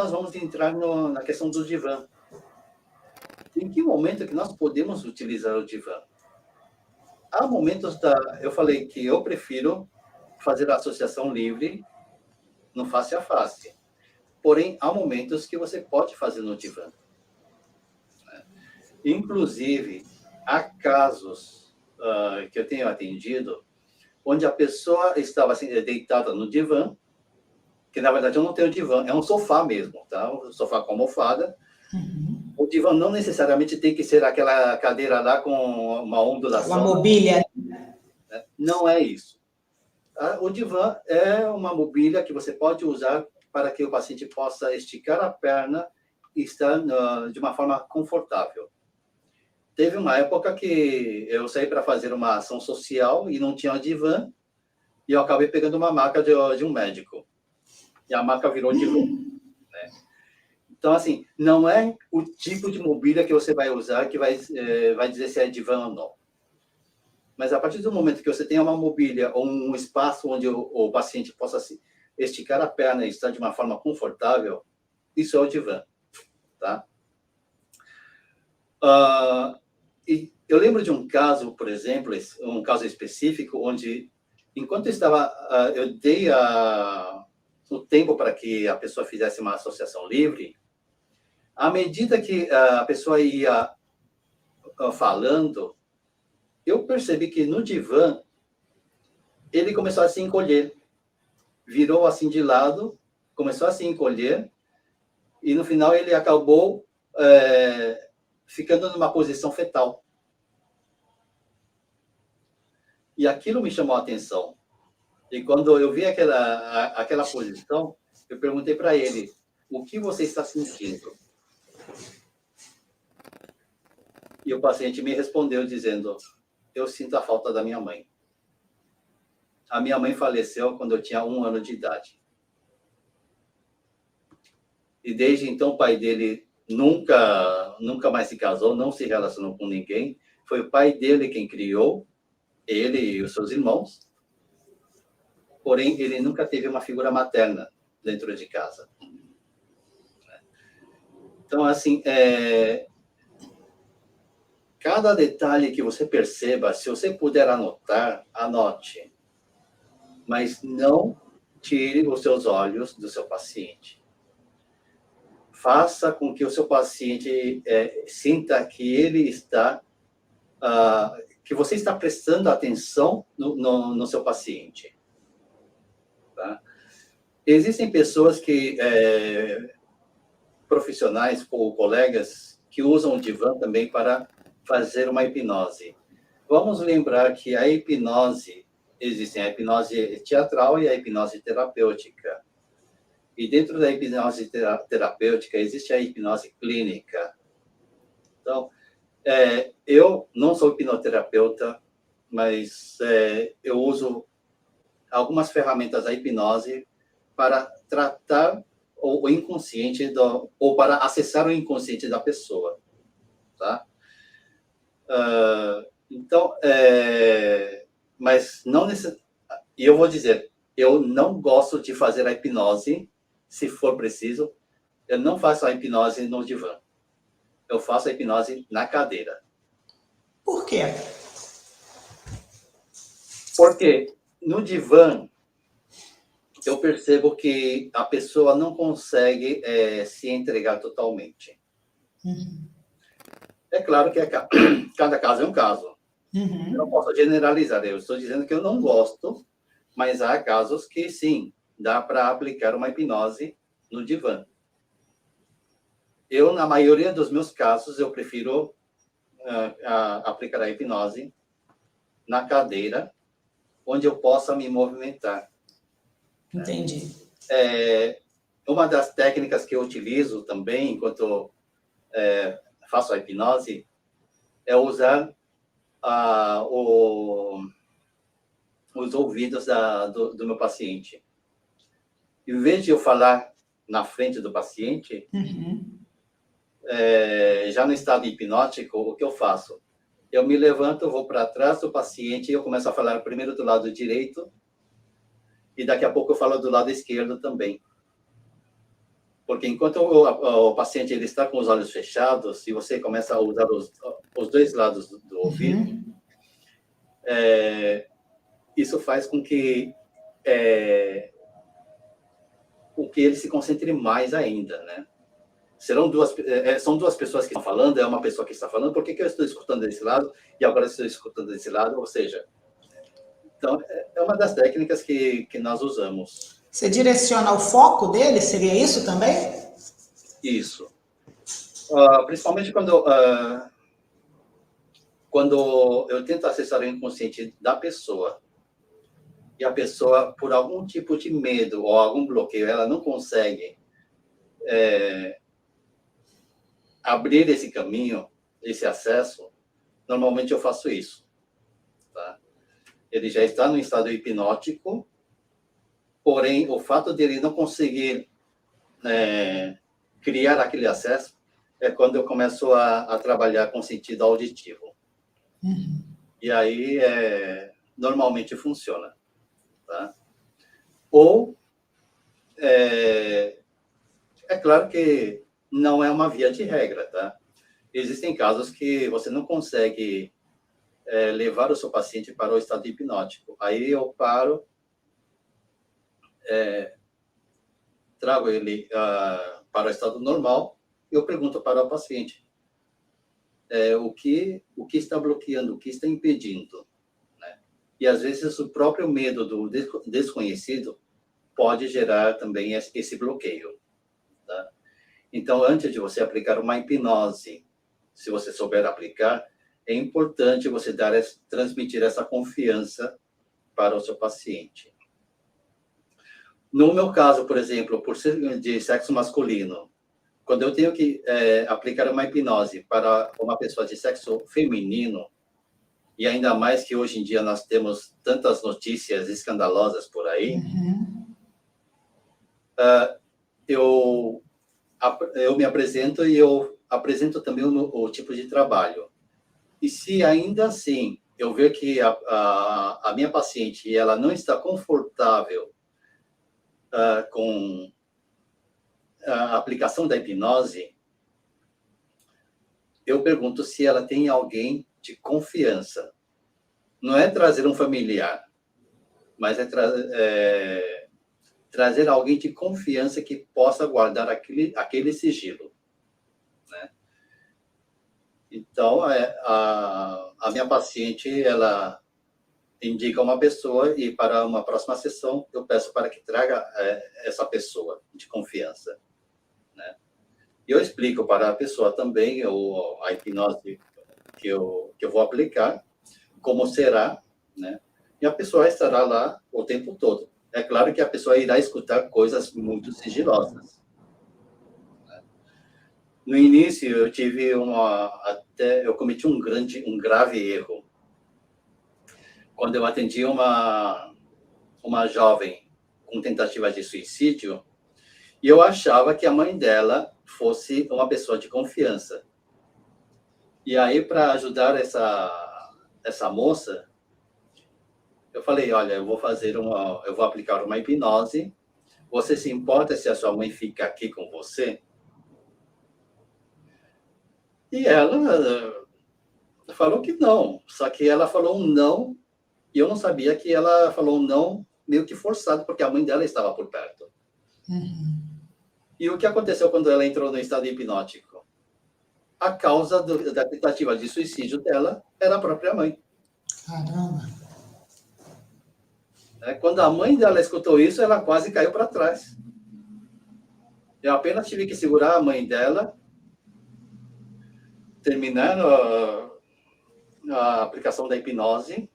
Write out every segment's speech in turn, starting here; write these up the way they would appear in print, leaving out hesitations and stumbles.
nós vamos entrar na questão do divã. Em que momento que nós podemos utilizar o divã? Há momentos eu falei que eu prefiro fazer a associação livre no face a face. Porém, há momentos que você pode fazer no divã. Inclusive, há casos que eu tenho atendido onde a pessoa estava assim, deitada no divã, que na verdade eu não tenho divã, é um sofá mesmo, tá? Um sofá com almofada. Uhum. O divã não necessariamente tem que ser aquela cadeira lá com uma ondulação. Uma mobília. Né? Não é isso. O divã é uma mobília que você pode usar para que o paciente possa esticar a perna e estar de uma forma confortável. Teve uma época que eu saí para fazer uma ação social e não tinha divã, e eu acabei pegando uma maca de um médico. E a maca virou divã. Né? Então, assim, não é o tipo de mobília que você vai usar que vai dizer se é divã ou não. Mas a partir do momento que você tem uma mobília ou um espaço onde o paciente possa esticar a perna e estar de uma forma confortável, isso é o divã. Tá? E eu lembro de um caso, por exemplo, um caso específico, onde, enquanto eu dei o tempo para que a pessoa fizesse uma associação livre, à medida que a pessoa ia falando, eu percebi que no divã, ele começou a se encolher. Virou assim de lado, começou a se encolher, e no final ele acabou ficando numa posição fetal. E aquilo me chamou a atenção. E quando eu vi aquela posição, eu perguntei para ele, o que você está sentindo? E o paciente me respondeu dizendo, eu sinto a falta da minha mãe. A minha mãe faleceu quando eu tinha 1 ano de idade. E desde então o pai dele nunca mais se casou, não se relacionou com ninguém. Foi o pai dele quem criou, ele e os seus irmãos. Porém, ele nunca teve uma figura materna dentro de casa. Então, assim, cada detalhe que você perceba, se você puder anotar, anote. Mas não tire os seus olhos do seu paciente. Faça com que o seu paciente sinta que ele está, que você está prestando atenção no seu paciente. Tá? Existem pessoas profissionais ou colegas que usam o divã também para fazer uma hipnose. Vamos lembrar que a hipnose, existem a hipnose teatral e a hipnose terapêutica. E dentro da hipnose terapêutica existe a hipnose clínica. Então, eu não sou hipnoterapeuta, mas eu uso algumas ferramentas da hipnose para tratar o inconsciente, ou para acessar o inconsciente da pessoa. Tá? Então, mas não necessariamente. E eu vou dizer, eu não gosto de fazer a hipnose, se for preciso, eu não faço a hipnose no divã. Eu faço a hipnose na cadeira. Por quê? Porque no divã, eu percebo que a pessoa não consegue se entregar totalmente. Uhum. É claro que cada caso é um caso. Uhum. Eu não posso generalizar, eu estou dizendo que eu não gosto, mas há casos que, sim, dá para aplicar uma hipnose no divã. Eu, na maioria dos meus casos, eu prefiro aplicar a hipnose na cadeira, onde eu possa me movimentar. Entendi. Uma das técnicas que eu utilizo também, enquanto faço a hipnose, é usar os ouvidos do meu paciente. Em vez de eu falar na frente do paciente, uhum. Já no estado hipnótico, o que eu faço? Eu me levanto, vou para trás do paciente e eu começo a falar primeiro do lado direito e daqui a pouco eu falo do lado esquerdo também. Porque enquanto o paciente ele está com os olhos fechados, se você começa a usar os dois lados do ouvido, isso faz com que ele se concentre mais ainda, né? São duas pessoas que estão falando, é uma pessoa que está falando, por que eu estou escutando desse lado e agora estou escutando desse lado? Ou seja, então, é uma das técnicas que nós usamos. Você direciona o foco dele? Seria isso também? Isso. Principalmente quando eu tento acessar o inconsciente da pessoa e a pessoa, por algum tipo de medo ou algum bloqueio, ela não consegue abrir esse caminho, esse acesso, normalmente eu faço isso. Tá? Ele já está no estado hipnótico, porém, o fato de ele não conseguir criar aquele acesso é quando eu começo a trabalhar com sentido auditivo. E aí, normalmente funciona. Tá? Ou, é claro que não é uma via de regra, tá? Existem casos que você não consegue levar o seu paciente para o estado hipnótico. Aí eu paro, trago ele para o estado normal e eu pergunto para o paciente o que está bloqueando, o que está impedindo. Né? E, às vezes, o próprio medo do desconhecido pode gerar também esse bloqueio. Tá? Então, antes de você aplicar uma hipnose, se você souber aplicar, é importante você transmitir essa confiança para o seu paciente. No meu caso, por exemplo, por ser de sexo masculino, quando eu tenho que aplicar uma hipnose para uma pessoa de sexo feminino, e ainda mais que hoje em dia nós temos tantas notícias escandalosas por aí, eu me apresento e eu apresento também o tipo de trabalho. E se ainda assim eu ver que a minha paciente ela não está confortável com a aplicação da hipnose, eu pergunto se ela tem alguém de confiança. Não é trazer um familiar, mas trazer alguém de confiança que possa guardar aquele sigilo. Né? Então, a minha paciente, ela indica uma pessoa e para uma próxima sessão eu peço para que traga essa pessoa de confiança. Né? E eu explico para a pessoa também a hipnose que eu vou aplicar, como será, né? E a pessoa estará lá o tempo todo. É claro que a pessoa irá escutar coisas muito sigilosas. Né? No início, eu cometi um grave erro. Quando eu atendi uma jovem com tentativa de suicídio, e eu achava que a mãe dela fosse uma pessoa de confiança. E aí, para ajudar essa moça, eu falei, olha, eu vou aplicar uma hipnose. Você se importa se a sua mãe fica aqui com você? E ela falou que não. Só que ela falou um não, e eu não sabia que ela falou um não meio que forçado, porque a mãe dela estava por perto. E o que aconteceu quando ela entrou no estado hipnótico? A causa da tentativa de suicídio dela era a própria mãe. Caramba. Quando a mãe dela escutou isso, ela quase caiu para trás. Eu apenas tive que segurar a mãe dela, terminando a aplicação da hipnose.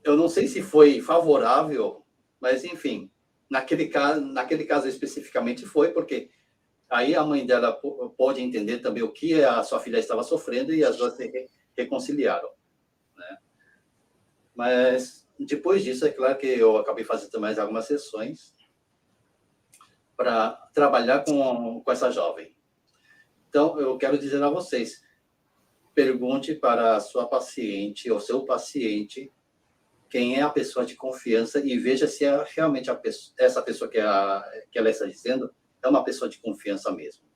Eu não sei se foi favorável, mas, enfim, naquele caso especificamente foi, porque aí a mãe dela pôde entender também o que a sua filha estava sofrendo e as duas se reconciliaram. Né? Mas, depois disso, é claro que eu acabei fazendo mais algumas sessões para trabalhar com essa jovem. Então, eu quero dizer a vocês, pergunte para a sua paciente ou seu paciente quem é a pessoa de confiança e veja se é realmente essa pessoa que ela está dizendo é uma pessoa de confiança mesmo.